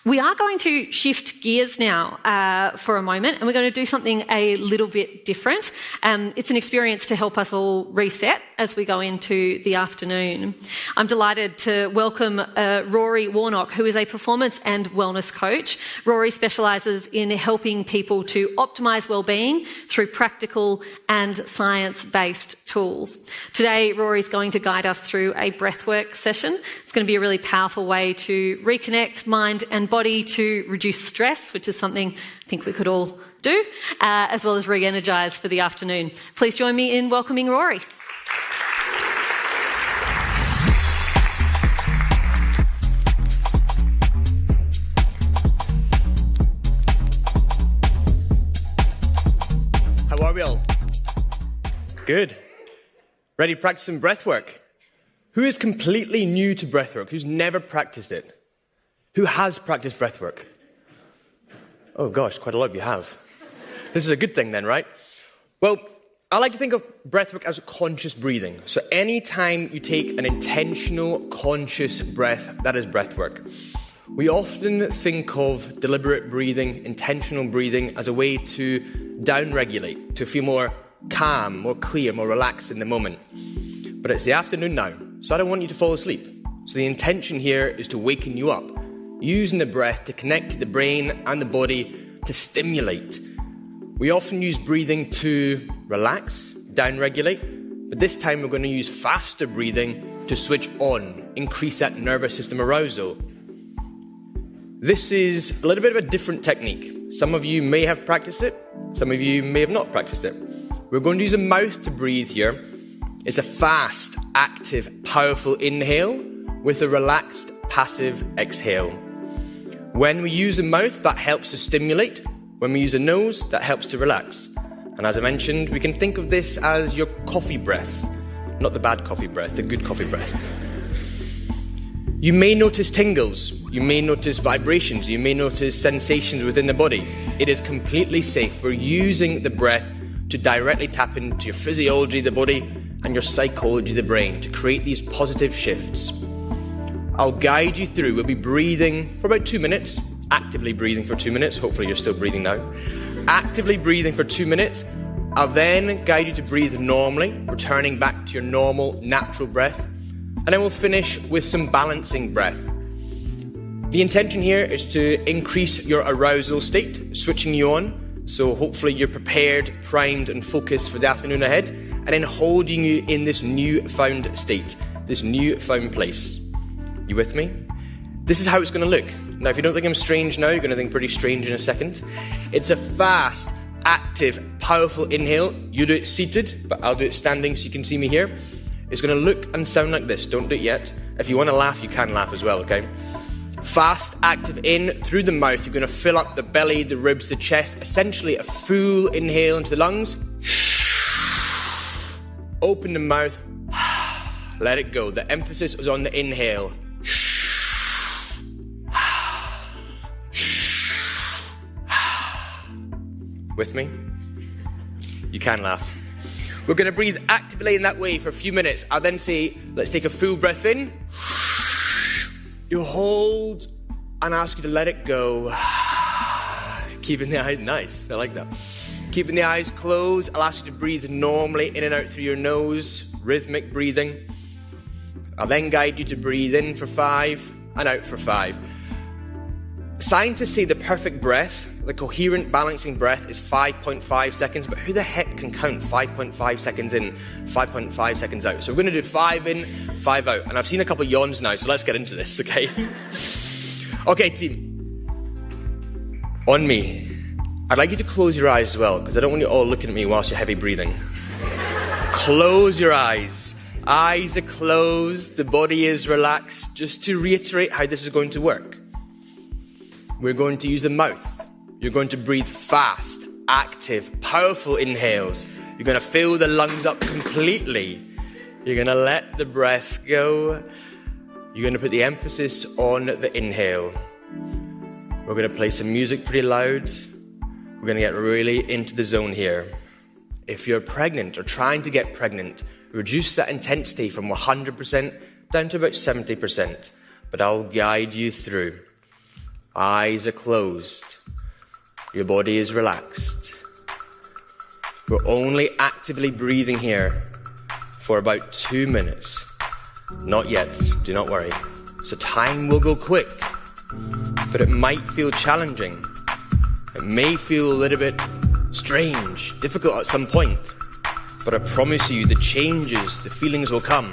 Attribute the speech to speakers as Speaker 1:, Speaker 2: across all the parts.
Speaker 1: We are going to shift gears now for a moment, and we're going to do something a little bit different. It's an experience to help us all reset as we go into the afternoon. I'm delighted to welcome Rory Warnock, who is a performance and wellness coach. Rory specialises in helping people to optimise wellbeing through practical and science-based tools. Today, Rory's going to guide us through a breathwork session. It's going to be a really powerful way to reconnect mind and body, to reduce stress, which is something I think we could all do, as well as re-energise for the afternoon. Please join me in welcoming Rory.
Speaker 2: How are we all? Good. Ready to practice some breath work? Who is completely new to breath work? Who's never practiced it? Who has practiced breath work? Oh gosh, quite a lot of you have. This is a good thing then, right? Well, I like to think of breath work as conscious breathing. So anytime you take an intentional, conscious breath, that is breath work. We often think of deliberate breathing, intentional breathing, as a way to down-regulate, to feel more calm, more clear, more relaxed in the moment. But it's the afternoon now, so I don't want you to fall asleep. So the intention here is to waken you up, using the breath to connect to the brain and the body to stimulate. We often use breathing to relax, down-regulate, but this time we're going to use faster breathing to switch on, increase that nervous system arousal. This is a little bit of a different technique. Some of you may have practiced it, some of you may have not practiced it. We're going to use a mouth to breathe here. It's a fast, active, powerful inhale with a relaxed, passive exhale. When we use the mouth, that helps to stimulate. When we use the nose, that helps to relax. And as I mentioned, we can think of this as your coffee breath. Not the bad coffee breath, the good coffee breath. You may notice tingles. You may notice vibrations. You may notice sensations within the body. It is completely safe. We're using the breath to directly tap into your physiology, the body, and your psychology, the brain, to create these positive shifts. I'll guide you through. We'll be breathing for about 2 minutes, actively breathing for 2 minutes. Hopefully you're still breathing now. Actively breathing for 2 minutes. I'll then guide you to breathe normally, returning back to your normal, natural breath. And then we'll finish with some balancing breath. The intention here is to increase your arousal state, switching you on. So hopefully you're prepared, primed and focused for the afternoon ahead. And then holding you in this newfound state, this newfound place. You with me? This is how it's going to look. Now, if you don't think I'm strange now, you're going to think pretty strange in a second. It's a fast, active, powerful inhale. You do it seated, but I'll do it standing so you can see me here. It's going to look and sound like this. Don't do it yet. If you want to laugh, you can laugh as well, okay? Fast, active in through the mouth. You're going to fill up the belly, the ribs, the chest. Essentially a full inhale into the lungs. Open the mouth. Let it go. The emphasis is on the inhale. With me? You can laugh. We're going to breathe actively in that way for a few minutes. I'll then say, let's take a full breath in. You hold and ask you to let it go. Keeping the eyes, nice, I like that. Keeping the eyes closed. I'll ask you to breathe normally in and out through your nose, rhythmic breathing. I'll then guide you to breathe in for 5 and out for 5. Scientists say the perfect breath, the coherent balancing breath, is 5.5 seconds, but who the heck can count 5.5 seconds in, 5.5 seconds out? So we're going to do 5 in, 5 out. And I've seen a couple of yawns now, so let's get into this, okay? Okay, team. On me. I'd like you to close your eyes as well, because I don't want you all looking at me whilst you're heavy breathing. Close your eyes. Eyes are closed, the body is relaxed. Just to reiterate how this is going to work. We're going to use the mouth. You're going to breathe fast, active, powerful inhales. You're going to fill the lungs up completely. You're going to let the breath go. You're going to put the emphasis on the inhale. We're going to play some music pretty loud. We're going to get really into the zone here. If you're pregnant or trying to get pregnant, reduce that intensity from 100% down to about 70%. But I'll guide you through. Eyes are closed. Your body is relaxed. We're only actively breathing here for about 2 minutes. Not yet, do not worry. So time will go quick, but it might feel challenging. It may feel a little bit strange, difficult at some point, but I promise you the changes, the feelings will come.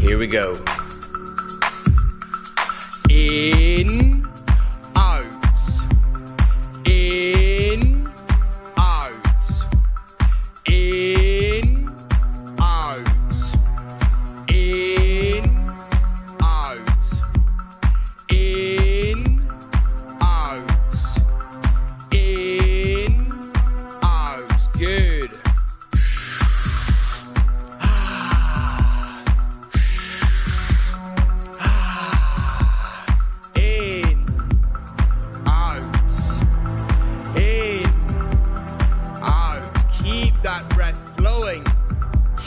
Speaker 2: Here we go. In, out, in, out, in, out, in, out, in, out, in, out. Good.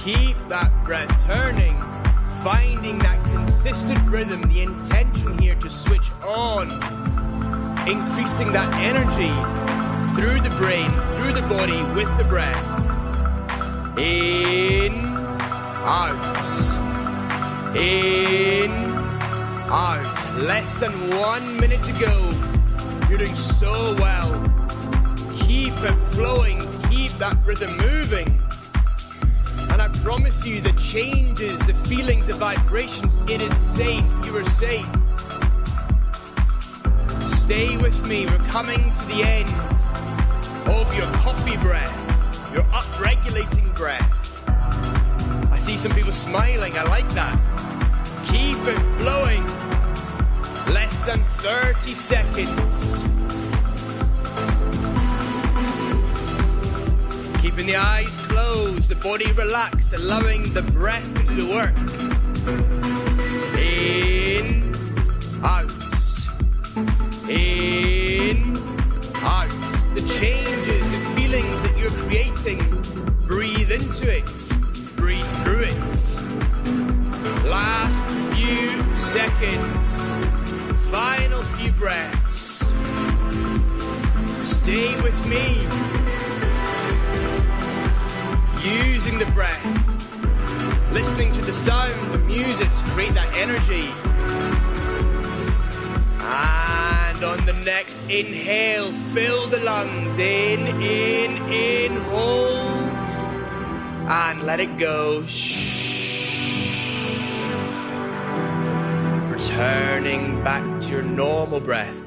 Speaker 2: Keep that breath turning, finding that consistent rhythm, the intention here to switch on, increasing that energy through the brain, through the body with the breath. In, out, in, out. Less than 1 minute to go. You're doing so well. Keep it flowing, keep that rhythm moving. And I promise you, the changes, the feelings, the vibrations, it is safe. You are safe. Stay with me. We're coming to the end of your coffee breath, your up-regulating breath. I see some people smiling. I like that. Keep it flowing. Less than 30 seconds. Keeping the eyes closed, the body relaxed, allowing the breath to do the work. In, out, in, out. The changes, the feelings that you're creating, breathe into it, breathe through it. Last few seconds, final few breaths. Stay with me. Using the breath, listening to the sound, the music to create that energy. And on the next inhale, fill the lungs. In, hold. And let it go. Returning back to your normal breath.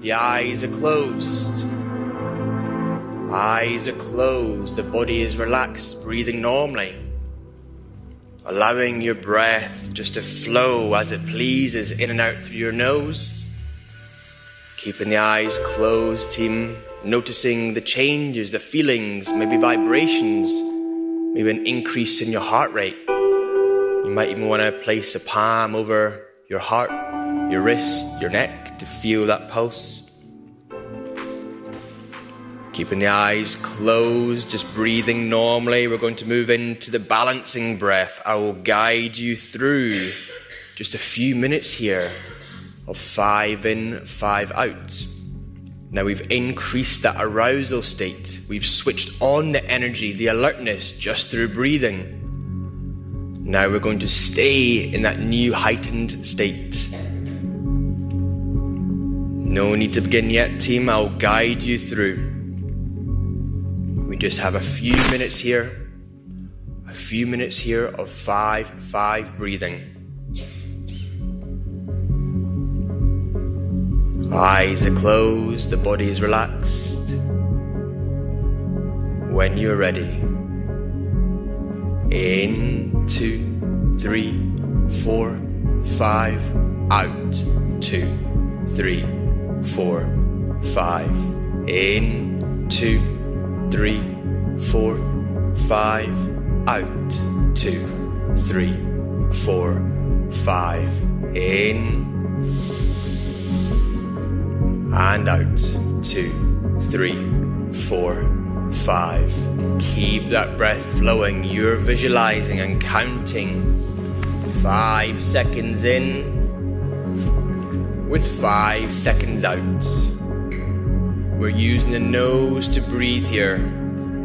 Speaker 2: The eyes are closed. Eyes are closed, the body is relaxed, breathing normally. Allowing your breath just to flow as it pleases in and out through your nose. Keeping the eyes closed, team. Noticing the changes, the feelings, maybe vibrations, maybe an increase in your heart rate. You might even want to place a palm over your heart, your wrist, your neck to feel that pulse. Keeping the eyes closed, just breathing normally. We're going to move into the balancing breath. I will guide you through just a few minutes here of 5 in, 5 out. Now we've increased that arousal state. We've switched on the energy, the alertness just through breathing. Now we're going to stay in that new heightened state. No need to begin yet, team. I'll guide you through. We just have a few minutes here. A few minutes here of 5-5 breathing. Eyes are closed, the body is relaxed. When you're ready. In, 2, 3, 4, 5. Out. 2, 3, 4, 5. In, 2, 3, 4, 5. Out. 2, 3, 4, 5. In. And out. 2, 3, 4, 5. Keep that breath flowing. You're visualizing and counting. 5 seconds in. with 5 seconds out. We're using the nose to breathe here.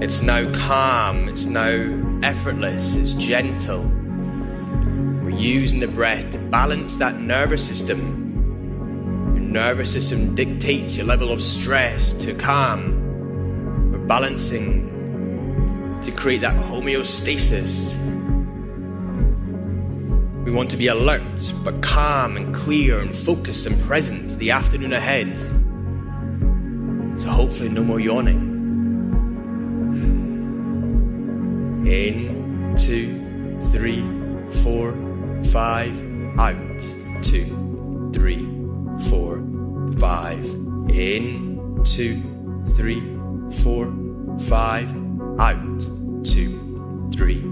Speaker 2: It's now calm, it's now effortless, it's gentle. We're using the breath to balance that nervous system. Your nervous system dictates your level of stress to calm. We're balancing to create that homeostasis. We want to be alert, but calm and clear and focused and present for the afternoon ahead. So hopefully no more yawning. In, 2, 3, 4, 5, out. 2, 3, 4, 5. In, 2, 3, 4, 5, out. 2, 3,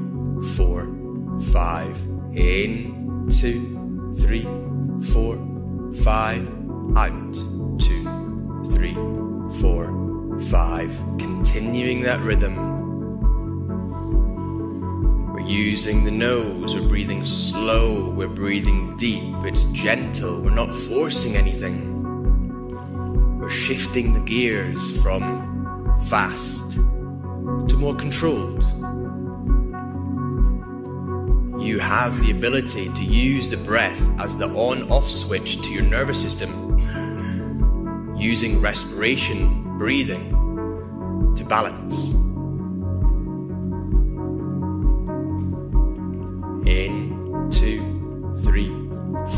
Speaker 2: 4, 5. In, 2, 3, 4, 5, out. 2, 3, 4, 5. Continuing that rhythm. We're using the nose, we're breathing slow, we're breathing deep, it's gentle, we're not forcing anything. We're shifting the gears from fast to more controlled. You have the ability to use the breath as the on-off switch to your nervous system, using respiration, breathing, to balance. In, 2, 3,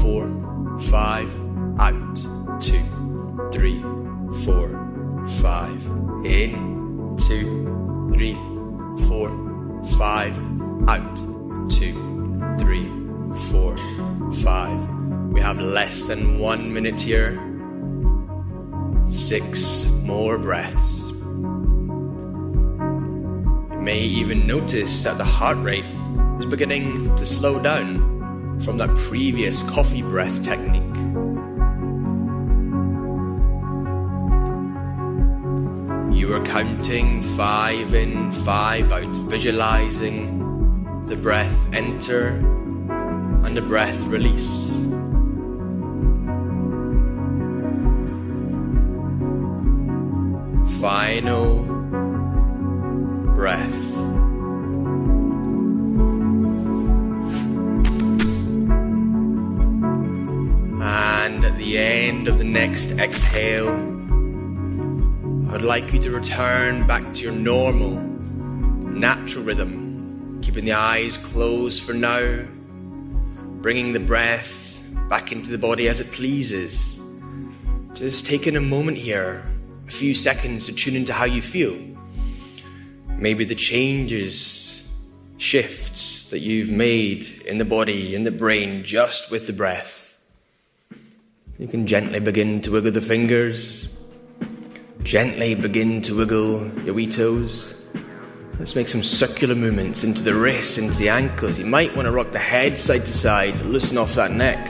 Speaker 2: 4, 5, out. 2, 3, 4, 5. In, 2, 3, 4, 5, out. 2, 3, 4, 5. We have less than 1 minute here. 6 more breaths. You may even notice that the heart rate is beginning to slow down from that previous coffee breath technique. You are counting 5 in, 5 out, visualizing the breath enter and the breath release. Final breath. And at the end of the next exhale, I'd like you to return back to your normal, natural rhythm, keeping the eyes closed for now, bringing the breath back into the body as it pleases. Just taking a moment here, a few seconds to tune into how you feel. Maybe the changes, shifts that you've made in the body, in the brain, just with the breath. You can gently begin to wiggle the fingers. Gently begin to wiggle your wee toes. Let's make some circular movements into the wrists, into the ankles. You might want to rock the head side to side, loosen off that neck.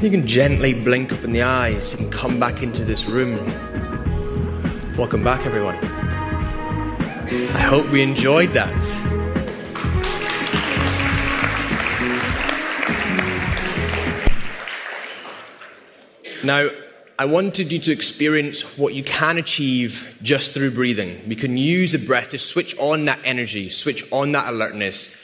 Speaker 2: You can gently blink open the eyes. You can come back into this room. Welcome back, everyone. I hope we enjoyed that. Now, I wanted you to experience what you can achieve just through breathing. We can use the breath to switch on that energy, switch on that alertness.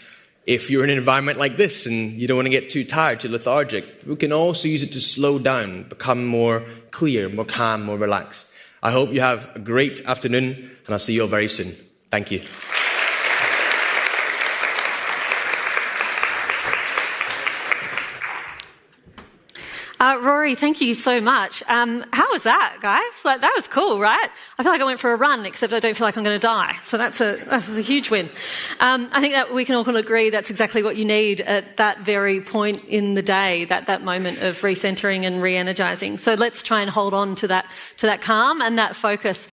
Speaker 2: If you're in an environment like this and you don't want to get too tired, too lethargic, we can also use it to slow down, become more clear, more calm, more relaxed. I hope you have a great afternoon, and I'll see you all very soon. Thank you.
Speaker 1: Rory, thank you so much. How was that, guys? Like, that was cool, right? I feel like I went for a run, except I don't feel like I'm going to die. So that's a huge win. I think that we can all agree that's exactly what you need at that very point in the day, that moment of recentering and re-energizing. So let's try and hold on to that calm and that focus